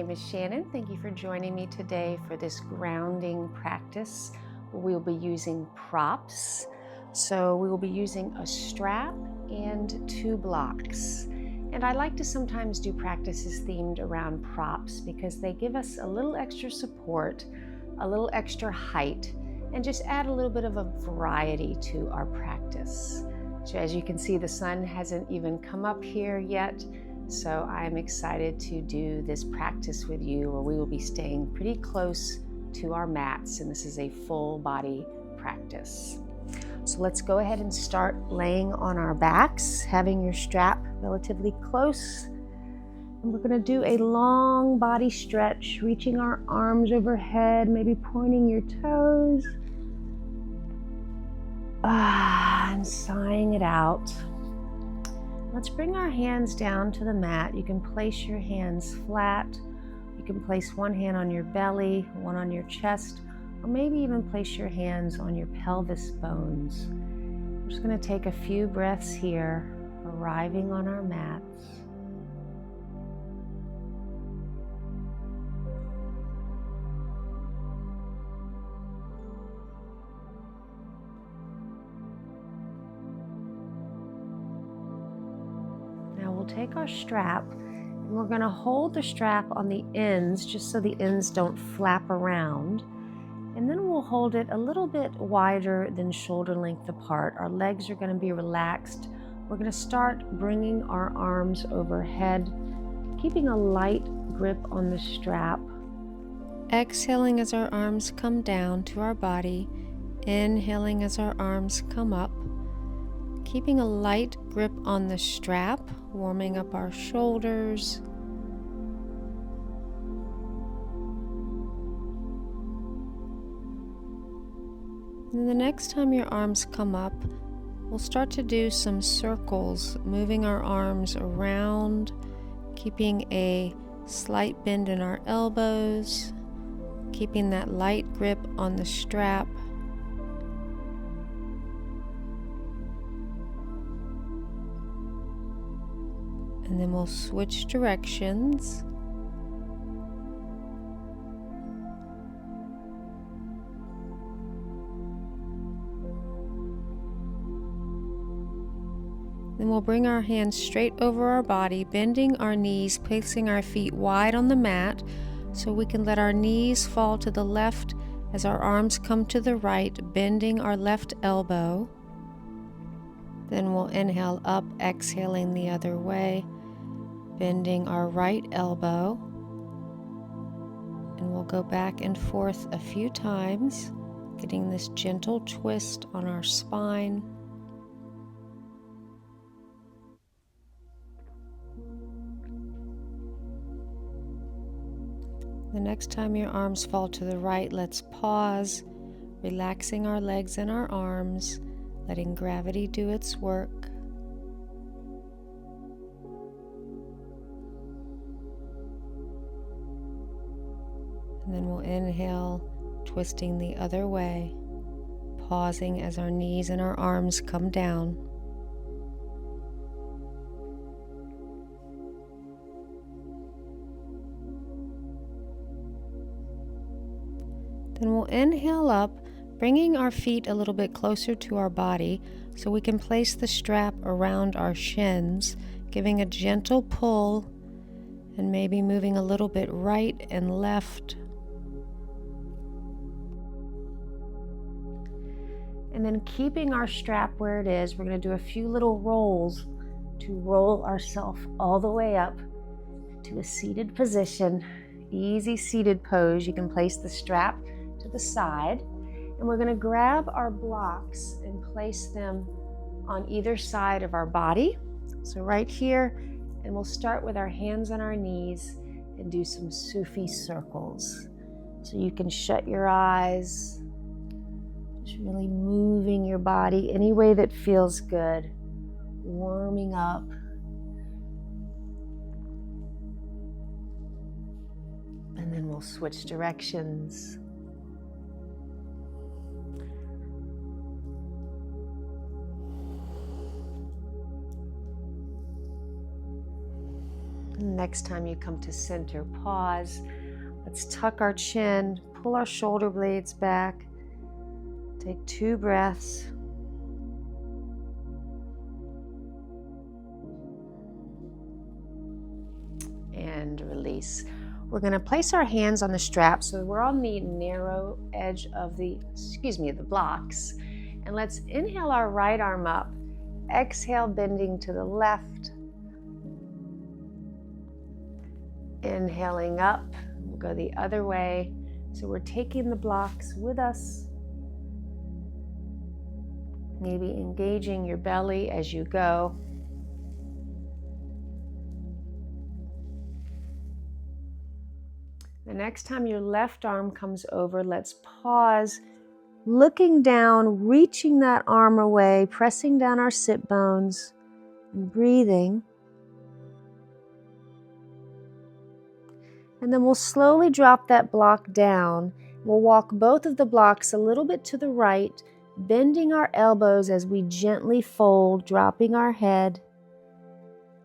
name is Shannon. Thank you for joining me today for this grounding practice where we will be using props. So we will be using a strap and 2 blocks. And I like to sometimes do practices themed around props because they give us a little extra support, a little extra height, and just add a little bit of a variety to our practice. So as you can see, the sun hasn't even come up here yet. So I'm excited to do this practice with you where we will be staying pretty close to our mats, and this is a full body practice. So let's go ahead and start laying on our backs, having your strap relatively close. And we're going to do a long body stretch, reaching our arms overhead, maybe pointing your toes. And sighing it out. Let's bring our hands down to the mat. You can place your hands flat. You can place one hand on your belly, one on your chest, or maybe even place your hands on your pelvis bones. We're just going to take a few breaths here, arriving on our mats. We'll take our strap and we're going to hold the strap on the ends just so the ends don't flap around, and then we'll hold it a little bit wider than shoulder length apart. Our legs are going to be relaxed. We're going to start bringing our arms overhead, keeping a light grip on the strap. Exhaling as our arms come down to our body, inhaling as our arms come up. Keeping a light grip on the strap, warming up our shoulders. And the next time your arms come up, we'll start to do some circles, moving our arms around, keeping a slight bend in our elbows, keeping that light grip on the strap. And then we'll switch directions. Then we'll bring our hands straight over our body, bending our knees, placing our feet wide on the mat so we can let our knees fall to the left as our arms come to the right, bending our left elbow. Then we'll inhale up, exhaling the other way, bending our right elbow, and we'll go back and forth a few times, getting this gentle twist on our spine. The next time your arms fall to the right, let's pause, relaxing our legs and our arms, letting gravity do its work. And then we'll inhale, twisting the other way, pausing as our knees and our arms come down. Then we'll inhale up, bringing our feet a little bit closer to our body so we can place the strap around our shins, giving a gentle pull and maybe moving a little bit right and left. And then keeping our strap where it is, we're going to do a few little rolls to roll ourselves all the way up to a seated position. Easy seated pose. You can place the strap to the side, and we're going to grab our blocks and place them on either side of our body. So right here, and we'll start with our hands on our knees and do some Sufi circles. So you can shut your eyes, just really moving your body any way that feels good, warming up. And then we'll switch directions. Next time you come to center, pause. Let's tuck our chin, pull our shoulder blades back. Take 2 breaths. And release. We're going to place our hands on the strap so we're on the narrow edge of the blocks. And let's inhale our right arm up. Exhale, bending to the left. Inhaling up, we'll go the other way. So we're taking the blocks with us. Maybe engaging your belly as you go. The next time your left arm comes over, let's pause, looking down, reaching that arm away, pressing down our sit bones and breathing. And then we'll slowly drop that block down. We'll walk both of the blocks a little bit to the right, bending our elbows as we gently fold, dropping our head,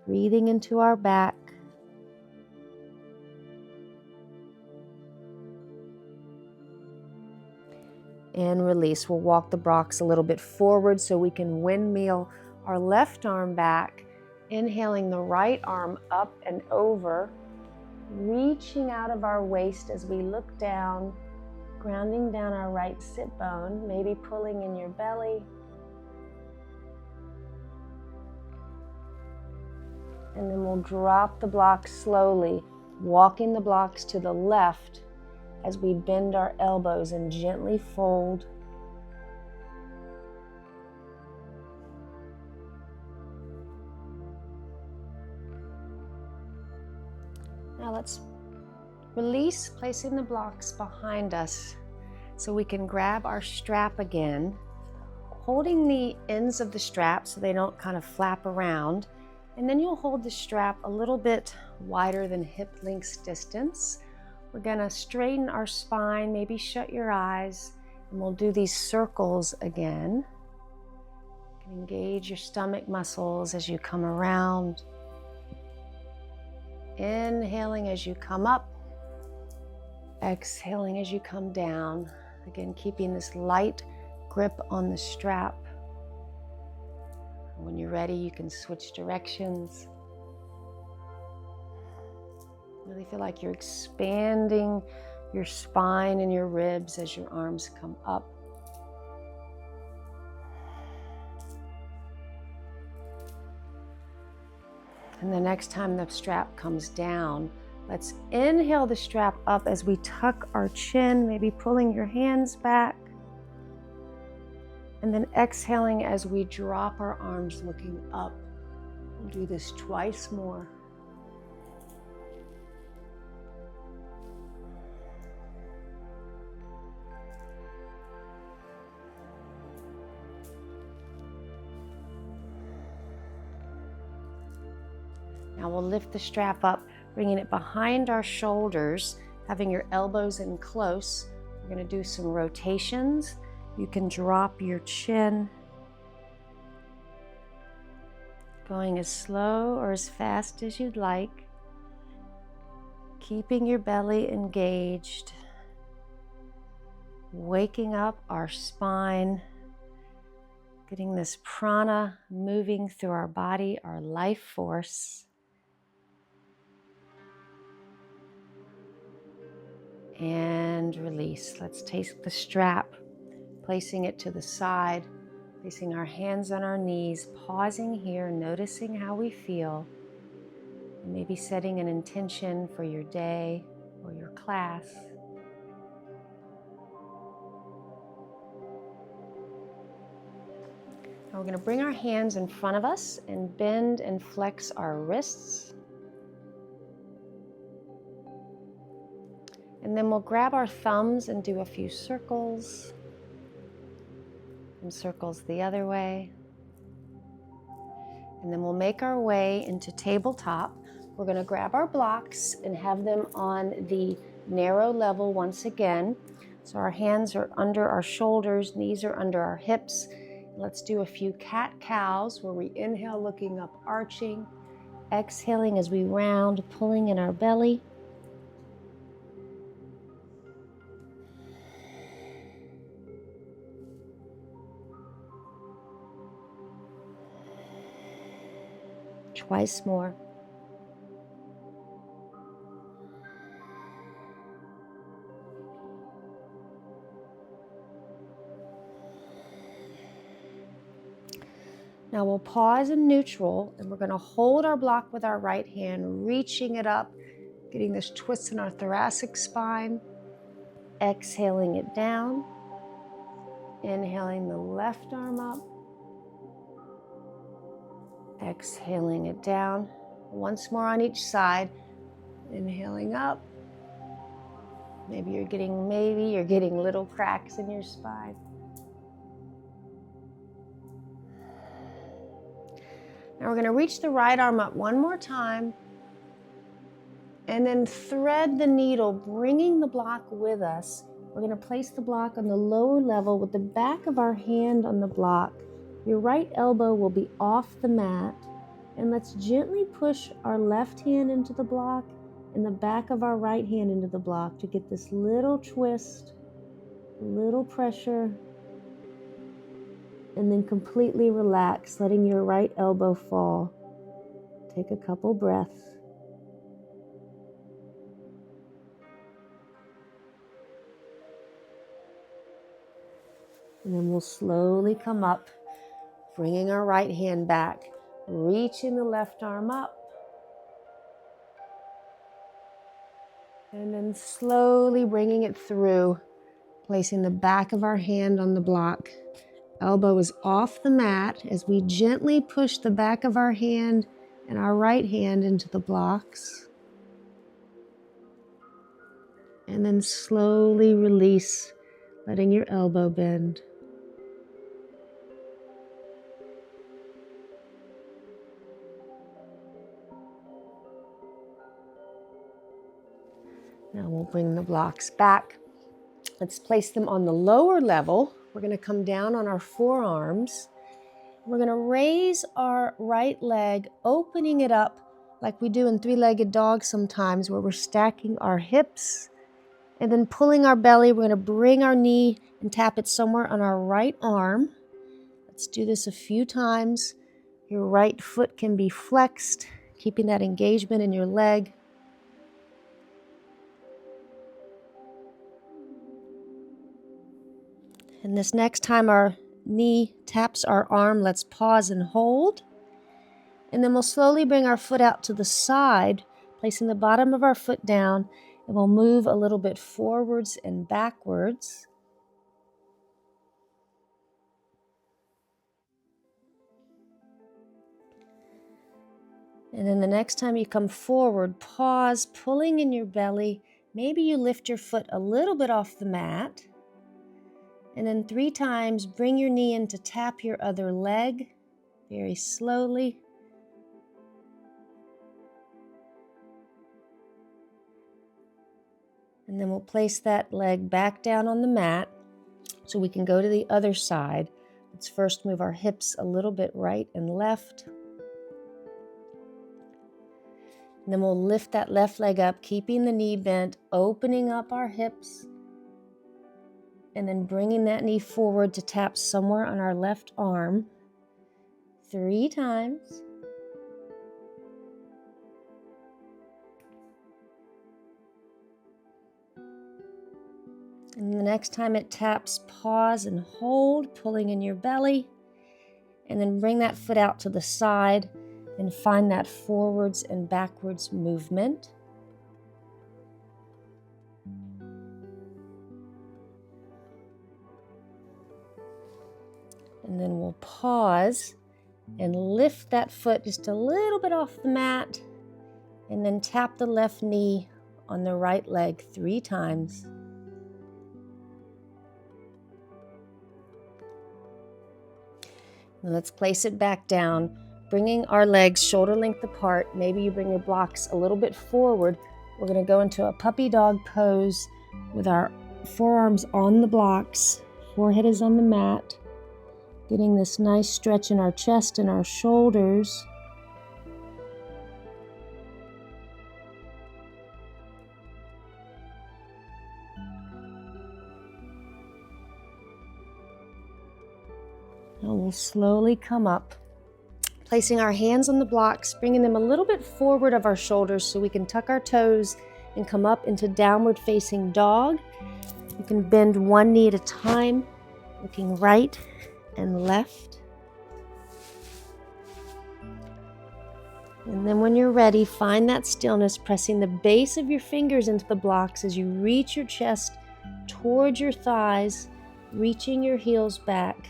breathing into our back. And release. We'll walk the blocks a little bit forward so we can windmill our left arm back, inhaling the right arm up and over, reaching out of our waist as we look down, grounding down our right sit bone, maybe pulling in your belly. And then we'll drop the blocks slowly, walking the blocks to the left as we bend our elbows and gently fold. Now let's release, placing the blocks behind us so we can grab our strap again, holding the ends of the strap so they don't kind of flap around. And then you'll hold the strap a little bit wider than hip length distance. We're gonna straighten our spine, maybe shut your eyes, and we'll do these circles again. You can engage your stomach muscles as you come around. Inhaling as you come up, exhaling as you come down. Again, keeping this light grip on the strap. When you're ready, you can switch directions. Really feel like you're expanding your spine and your ribs as your arms come up. And the next time the strap comes down, let's inhale the strap up as we tuck our chin, maybe pulling your hands back. And then exhaling as we drop our arms looking up. We'll do this twice more. Now we'll lift the strap up, bringing it behind our shoulders, having your elbows in close. We're going to do some rotations. You can drop your chin, going as slow or as fast as you'd like, keeping your belly engaged, waking up our spine, getting this prana moving through our body, our life force. And release. Let's take the strap, placing it to the side, placing our hands on our knees, pausing here, noticing how we feel, and maybe setting an intention for your day or your class. Now we're going to bring our hands in front of us and bend and flex our wrists. And then we'll grab our thumbs and do a few circles, and circles the other way. And then we'll make our way into tabletop. We're going to grab our blocks and have them on the narrow level once again. So our hands are under our shoulders, knees are under our hips. Let's do a few cat-cows where we inhale looking up, arching. Exhaling as we round, pulling in our belly. Twice more. Now we'll pause in neutral, and we're going to hold our block with our right hand, reaching it up, getting this twist in our thoracic spine. Exhaling it down. Inhaling the left arm up. Exhaling it down. Once more on each side. Inhaling up. Maybe you're getting little cracks in your spine. Now we're going to reach the right arm up one more time, and then thread the needle, bringing the block with us. We're going to place the block on the lower level with the back of our hand on the block. Your right elbow will be off the mat, and let's gently push our left hand into the block and the back of our right hand into the block to get this little twist, little pressure, and then completely relax, letting your right elbow fall. Take a couple breaths. And then we'll slowly come up, bringing our right hand back, reaching the left arm up, and then slowly bringing it through, placing the back of our hand on the block. Elbow is off the mat as we gently push the back of our hand and our right hand into the blocks. And then slowly release, letting your elbow bend. Now we'll bring the blocks back. Let's place them on the lower level. We're going to come down on our forearms. We're going to raise our right leg, opening it up like we do in three-legged dogs sometimes, where we're stacking our hips and then pulling our belly. We're going to bring our knee and tap it somewhere on our right arm. Let's do this a few times. Your right foot can be flexed, keeping that engagement in your leg. And this next time our knee taps our arm, let's pause and hold. And then we'll slowly bring our foot out to the side, placing the bottom of our foot down, and we'll move a little bit forwards and backwards. And then the next time you come forward, pause, pulling in your belly. Maybe you lift your foot a little bit off the mat. And then 3 times, bring your knee in to tap your other leg very slowly. And then we'll place that leg back down on the mat so we can go to the other side. Let's first move our hips a little bit right and left. And then we'll lift that left leg up, keeping the knee bent, opening up our hips. And then bringing that knee forward to tap somewhere on our left arm 3 times. And the next time it taps, pause and hold, pulling in your belly. And then bring that foot out to the side and find that forwards and backwards movement. And then we'll pause and lift that foot just a little bit off the mat, and then tap the left knee on the right leg 3 times. And let's place it back down, bringing our legs shoulder length apart. Maybe you bring your blocks a little bit forward. We're going to go into a puppy dog pose with our forearms on the blocks, forehead is on the mat. Getting this nice stretch in our chest and our shoulders. Now we'll slowly come up, placing our hands on the blocks, bringing them a little bit forward of our shoulders so we can tuck our toes and come up into downward facing dog. You can bend one knee at a time, looking right and left. And then when you're ready, find that stillness, pressing the base of your fingers into the blocks as you reach your chest towards your thighs, reaching your heels back.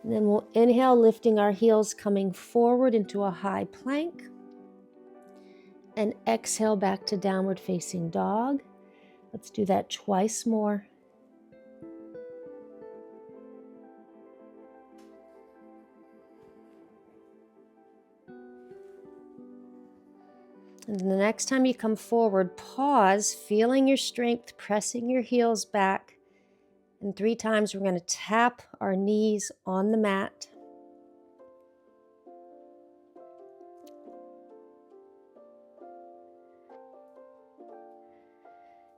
And then we'll inhale, lifting our heels, coming forward into a high plank. And exhale back to downward facing dog. Let's do that twice more. And the next time you come forward, pause, feeling your strength, pressing your heels back. And 3 times we're going to tap our knees on the mat.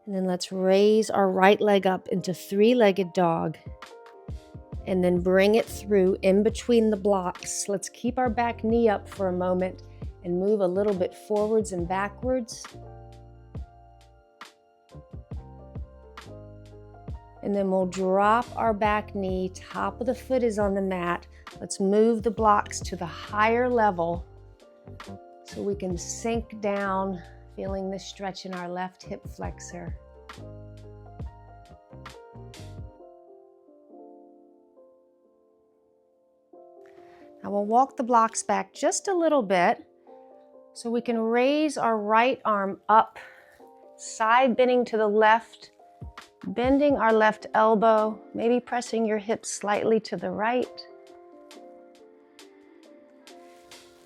And then let's raise our right leg up into 3-legged dog. And then bring it through in between the blocks. Let's keep our back knee up for a moment and move a little bit forwards and backwards. And then we'll drop our back knee, top of the foot is on the mat. Let's move the blocks to the higher level so we can sink down, feeling the stretch in our left hip flexor. Now we'll walk the blocks back just a little bit so we can raise our right arm up, side bending to the left, bending our left elbow, maybe pressing your hips slightly to the right.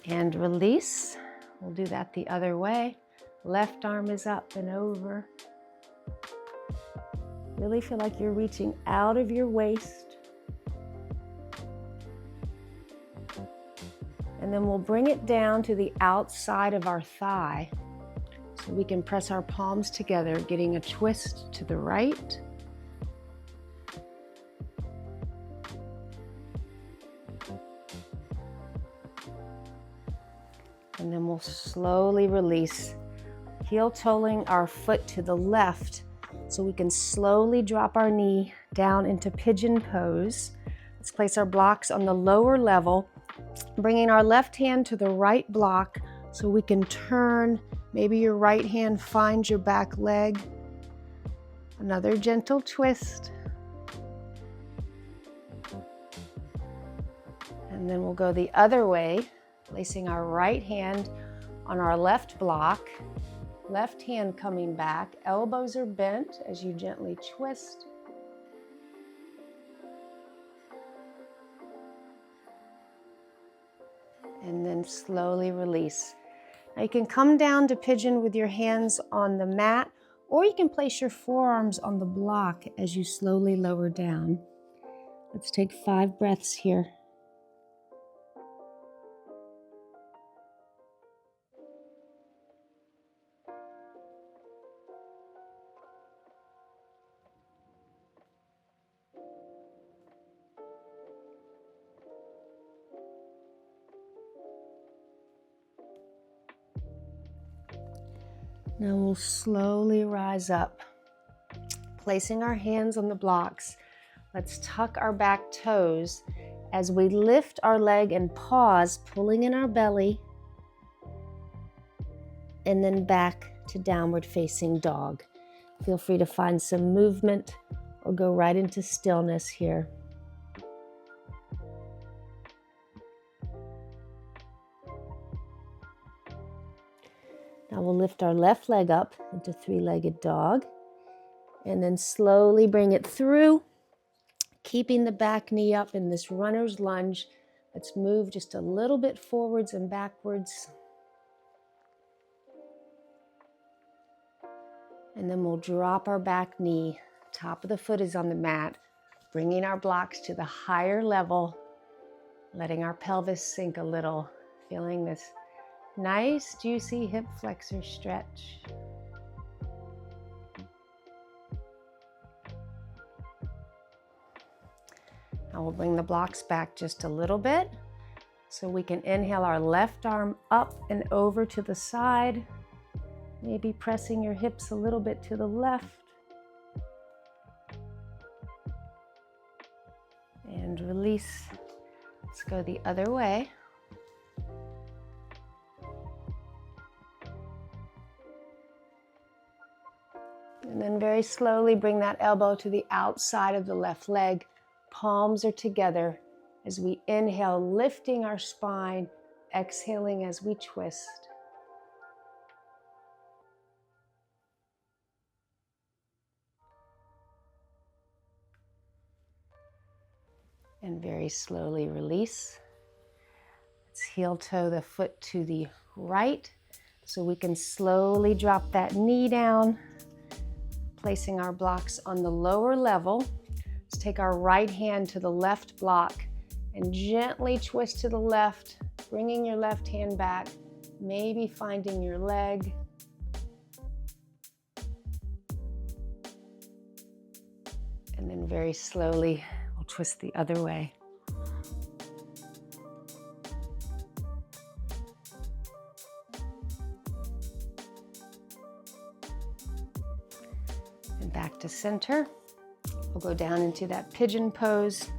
And release. We'll do that the other way. Left arm is up and over. Really feel like you're reaching out of your waist. And then we'll bring it down to the outside of our thigh. So we can press our palms together, getting a twist to the right. And then we'll slowly release, heel-toeing our foot to the left so we can slowly drop our knee down into pigeon pose. Let's place our blocks on the lower level, bringing our left hand to the right block so we can turn. Maybe your right hand finds your back leg. Another gentle twist. And then we'll go the other way, placing our right hand on our left block. Left hand coming back, elbows are bent as you gently twist. And then slowly release. Now you can come down to pigeon with your hands on the mat, or you can place your forearms on the block as you slowly lower down. Let's take 5 breaths here. Now we'll slowly rise up, placing our hands on the blocks. Let's tuck our back toes as we lift our leg and pause, pulling in our belly, and then back to downward facing dog. Feel free to find some movement or go right into stillness here. Now we'll lift our left leg up into 3-legged dog and then slowly bring it through, keeping the back knee up in this runner's lunge. Let's move just a little bit forwards and backwards. And then we'll drop our back knee. Top of the foot is on the mat, bringing our blocks to the higher level, letting our pelvis sink a little, feeling this Nice, juicy hip flexor stretch. Now we'll bring the blocks back just a little bit so we can inhale our left arm up and over to the side, maybe pressing your hips a little bit to the left. And release. Let's go the other way. And then very slowly bring that elbow to the outside of the left leg. Palms are together as we inhale, lifting our spine, exhaling as we twist. And very slowly release. Let's heel toe the foot to the right so we can slowly drop that knee down, placing our blocks on the lower level. Let's take our right hand to the left block and gently twist to the left, bringing your left hand back, maybe finding your leg. And then very slowly, we'll twist the other way. And back to center. We'll go down into that pigeon pose,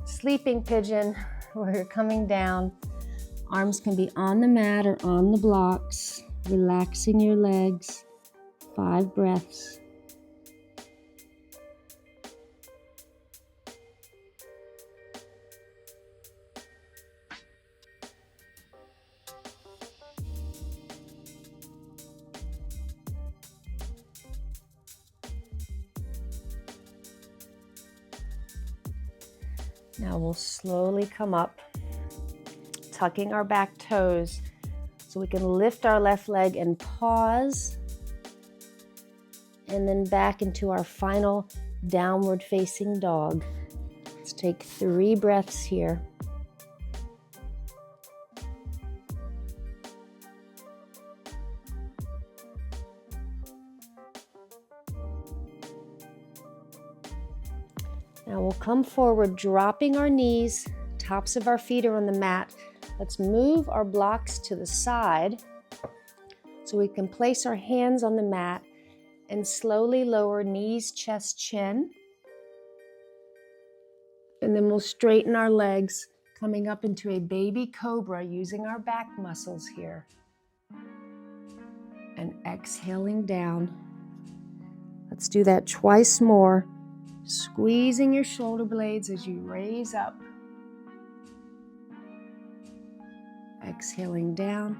sleeping pigeon, where you're coming down. Arms can be on the mat or on the blocks, relaxing your legs. 5 breaths. Now we'll slowly come up, tucking our back toes so we can lift our left leg and pause, and then back into our final downward facing dog. Let's take 3 breaths here. Now we'll come forward, dropping our knees, tops of our feet are on the mat. Let's move our blocks to the side so we can place our hands on the mat and slowly lower knees, chest, chin. And then we'll straighten our legs, coming up into a baby cobra using our back muscles here. And exhaling down. Let's do that twice more. Squeezing your shoulder blades as you raise up. Exhaling down.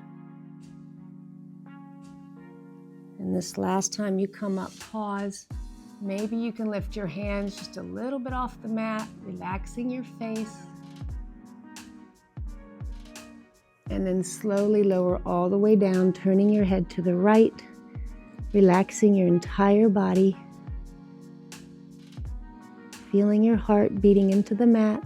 And this last time you come up, pause. Maybe you can lift your hands just a little bit off the mat, relaxing your face. And then slowly lower all the way down, turning your head to the right, relaxing your entire body. Feeling your heart beating into the mat.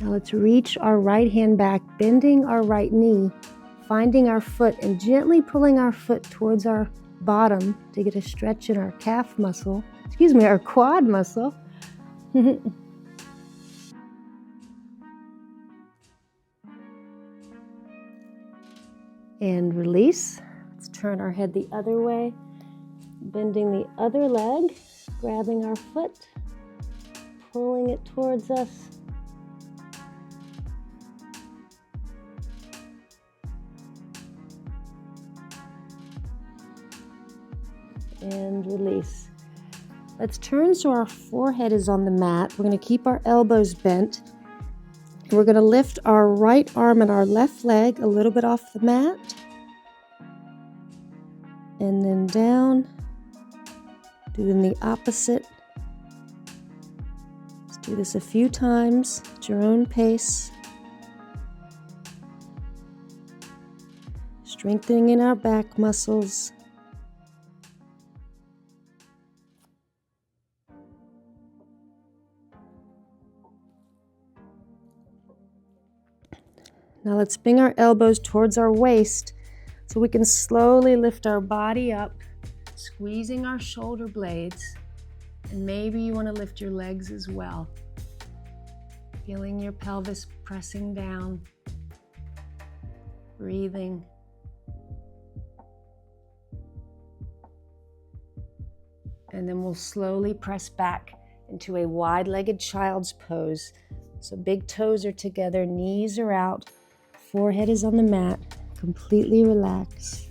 Now let's reach our right hand back, bending our right knee, finding our foot and gently pulling our foot towards our bottom to get a stretch in our calf muscle, our quad muscle. And release. Let's turn our head the other way, bending the other leg, grabbing our foot, pulling it towards us. And release. Let's turn so our forehead is on the mat. We're going to keep our elbows bent. We're going to lift our right arm and our left leg a little bit off the mat. And then down. Doing the opposite. Let's do this a few times at your own pace. Strengthening in our back muscles. Now let's bring our elbows towards our waist so we can slowly lift our body up, squeezing our shoulder blades. And maybe you want to lift your legs as well. Feeling your pelvis pressing down, breathing. And then we'll slowly press back into a wide-legged child's pose. So big toes are together, knees are out, forehead is on the mat, completely relax.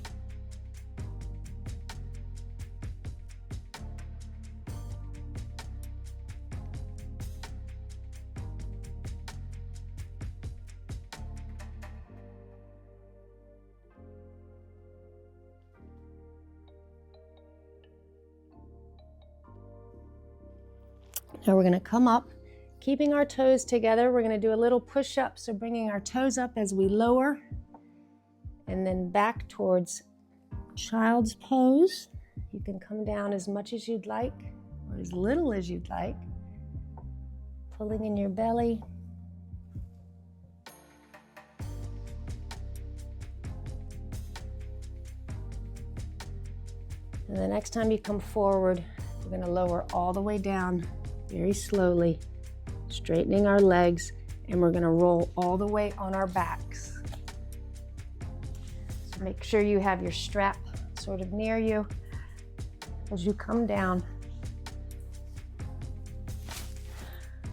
Now we're going to come up, keeping our toes together. We're going to do a little push-up, so bringing our toes up as we lower, and then back towards child's pose. You can come down as much as you'd like, or as little as you'd like, pulling in your belly. And the next time you come forward, we're going to lower all the way down very slowly, straightening our legs, and we're going to roll all the way on our backs. So make sure you have your strap sort of near you as you come down.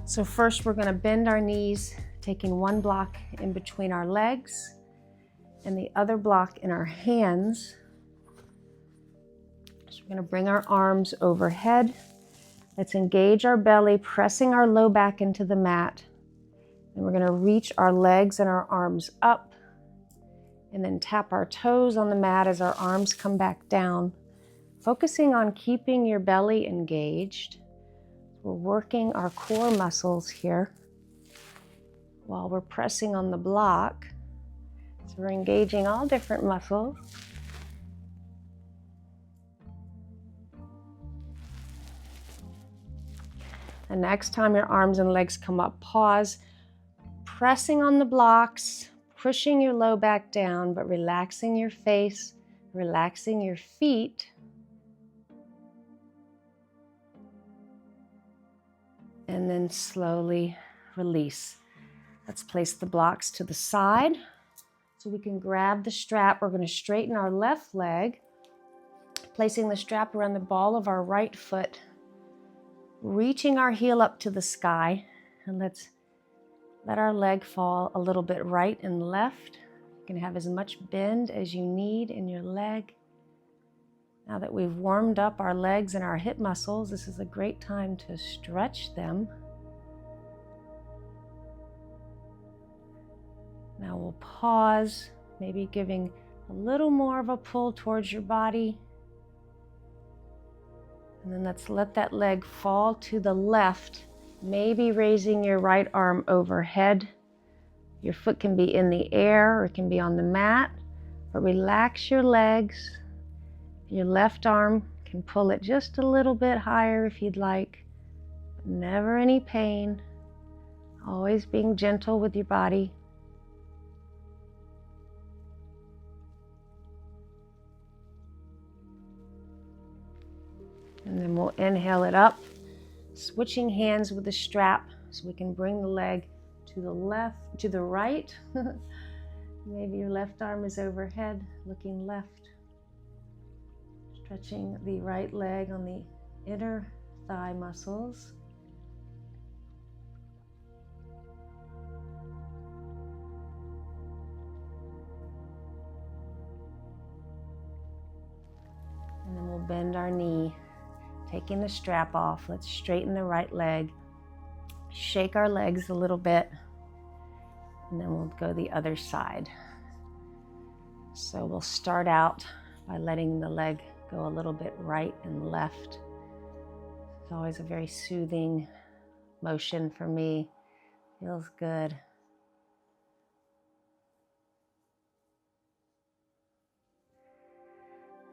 So first we're going to bend our knees, taking one block in between our legs and the other block in our hands. So we're going to bring our arms overhead. Let's engage our belly, pressing our low back into the mat. And we're going to reach our legs and our arms up, and then tap our toes on the mat as our arms come back down, focusing on keeping your belly engaged. We're working our core muscles here while we're pressing on the block. So we're engaging all different muscles. And next time your arms and legs come up, pause, pressing on the blocks, pushing your low back down, but relaxing your face, relaxing your feet. And then slowly release. Let's place the blocks to the side so we can grab the strap. We're going to straighten our left leg, placing the strap around the ball of our right foot, reaching our heel up to the sky, and let's let our leg fall a little bit right and left. You can have as much bend as you need in your leg. Now that we've warmed up our legs and our hip muscles, this is a great time to stretch them. Now we'll pause, maybe giving a little more of a pull towards your body. And then let's let that leg fall to the left, maybe raising your right arm overhead. Your foot can be in the air or it can be on the mat, but relax your legs. Your left arm can pull it just a little bit higher if you'd like. Never any pain. Always being gentle with your body. And then we'll inhale it up, switching hands with the strap so we can bring the leg to the left, to the right. Maybe your left arm is overhead, looking left. Stretching the right leg on the inner thigh muscles. And then we'll bend our knee, taking the strap off. Let's straighten the right leg, shake our legs a little bit, and then we'll go the other side. So we'll start out by letting the leg go a little bit right and left. It's always a very soothing motion for me. Feels good.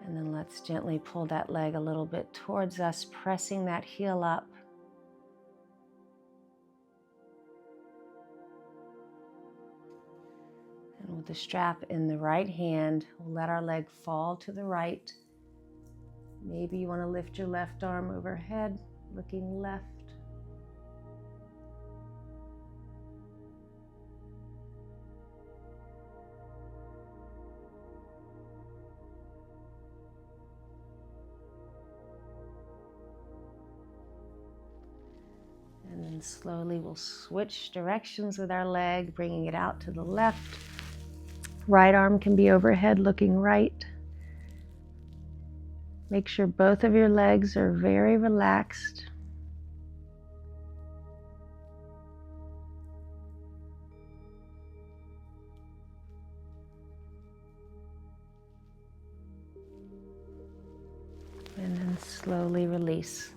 And then let's gently pull that leg a little bit towards us, pressing that heel up. With the strap in the right hand, we'll let our leg fall to the right. Maybe you want to lift your left arm overhead, looking left. And then slowly we'll switch directions with our leg, bringing it out to the left. Right arm can be overhead, looking right. Make sure both of your legs are very relaxed. And then slowly release.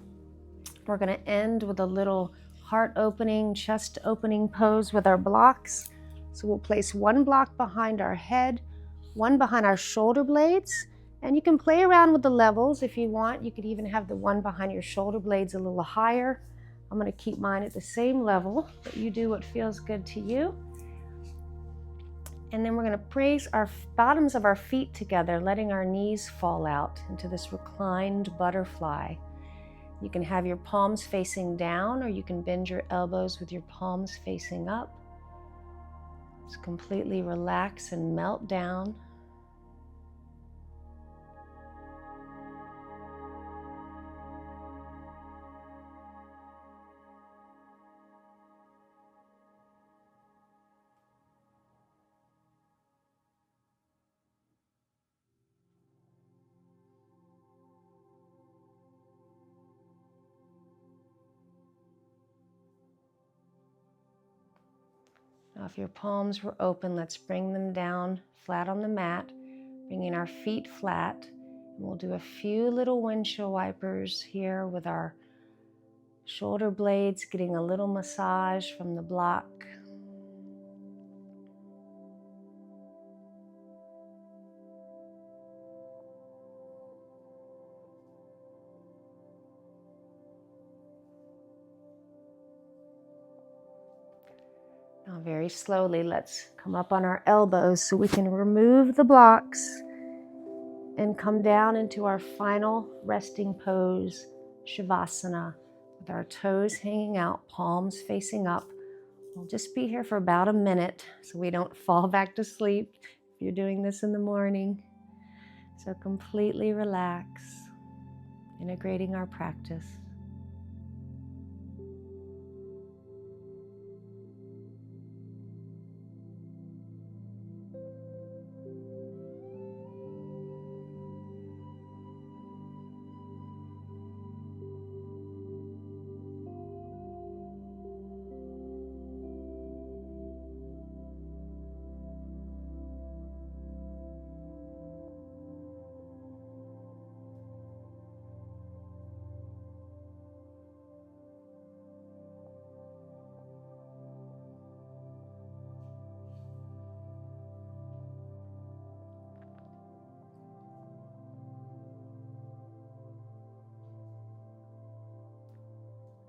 We're going to end with a little heart opening, chest opening pose with our blocks. So we'll place one block behind our head, one behind our shoulder blades, and you can play around with the levels if you want. You could even have the one behind your shoulder blades a little higher. I'm going to keep mine at the same level, but you do what feels good to you. And then we're going to place our bottoms of our feet together, letting our knees fall out into this reclined butterfly. You can have your palms facing down, or you can bend your elbows with your palms facing up. Just completely relax and melt down. Now, if your palms were open, let's bring them down flat on the mat, bringing our feet flat. And we'll do a few little windshield wipers here with our shoulder blades, getting a little massage from the block. Now very slowly, let's come up on our elbows so we can remove the blocks and come down into our final resting pose, Savasana, with our toes hanging out, palms facing up. We'll just be here for about a minute so we don't fall back to sleep if you're doing this in the morning. So completely relax, integrating our practice.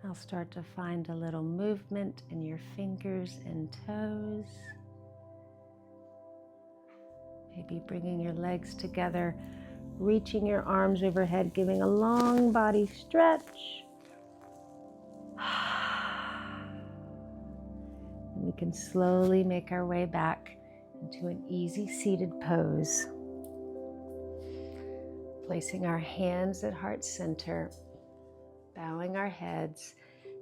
I'll start to find a little movement in your fingers and toes. Maybe bringing your legs together, reaching your arms overhead, giving a long body stretch. And we can slowly make our way back into an easy seated pose. Placing our hands at heart center, bowing our heads,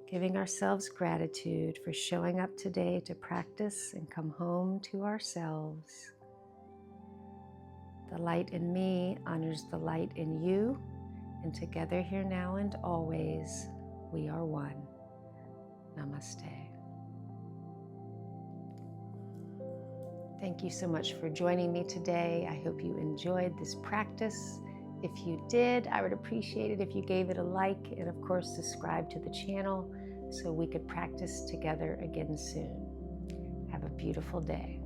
giving ourselves gratitude for showing up today to practice and come home to ourselves. The light in me honors the light in you, and together here now and always, we are one. Namaste. Thank you so much for joining me today. I hope you enjoyed this practice. If you did, I would appreciate it if you gave it a like and of course subscribe to the channel so we could practice together again soon. Have a beautiful day.